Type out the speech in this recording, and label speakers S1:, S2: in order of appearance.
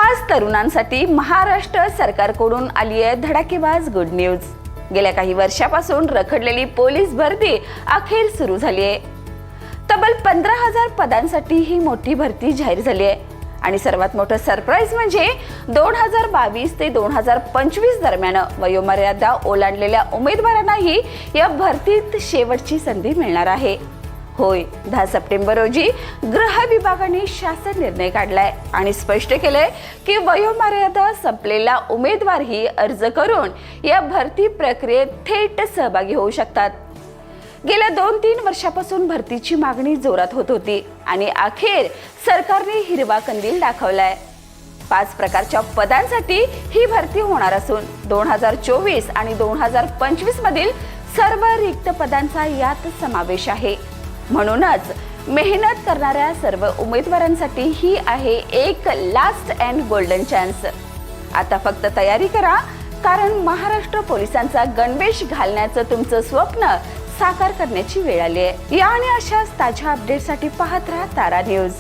S1: खास तरुणांसाठी महाराष्ट्र सरकारकडून आली आहे धडाकेबाज गुड न्यूज। गेल्या काही वर्षापासून रखडलेली पोलीस भरती अखेर सुरू झाली आहे। तब्बल 15,000 पदांसाठी ही मोठी भरती जाहीर झाली आहे आणि सर्वात मोठं सरप्राईज म्हणजे 2022 ते 2025 दरम्यान वयोमर्यादा ओलांडलेल्या उमेदवारांनाही या भरतीत शेवटची संधी मिळणार आहे। होय, 10 सप्टेंबर रोजी गृह विभागाने शासन निर्णय काढलाय आणि स्पष्ट केलंय की वयोमर्यादा संपलेला उमेदवारही अर्ज करून या भरती प्रक्रियेत थेट सहभागी होऊ शकतात। गेल्या 2-3 वर्षापासून भरतीची मागणी जोरात होत होती आणि अखेर सरकारने हिरवा कंदील दाखवलाय। 5 प्रकारच्या पदांसाठी ही भरती होणार असून 2024 आणि 2025 मधील सर्व रिक्त पदांचा यात समावेश आहे। म्हणूनच मेहनत करणाऱ्या सर्व उमेदवारांसाठी ही आहे एक लास्ट अँड गोल्डन चान्स। आता फक्त तयारी करा, कारण महाराष्ट्र पोलिसांचा गणवेश घालण्याचं तुमचं स्वप्न साकार करण्याची वेळ आली आहे। या आणि अशाच ताज्या अपडेटसाठी पाहत राहा तारा न्यूज।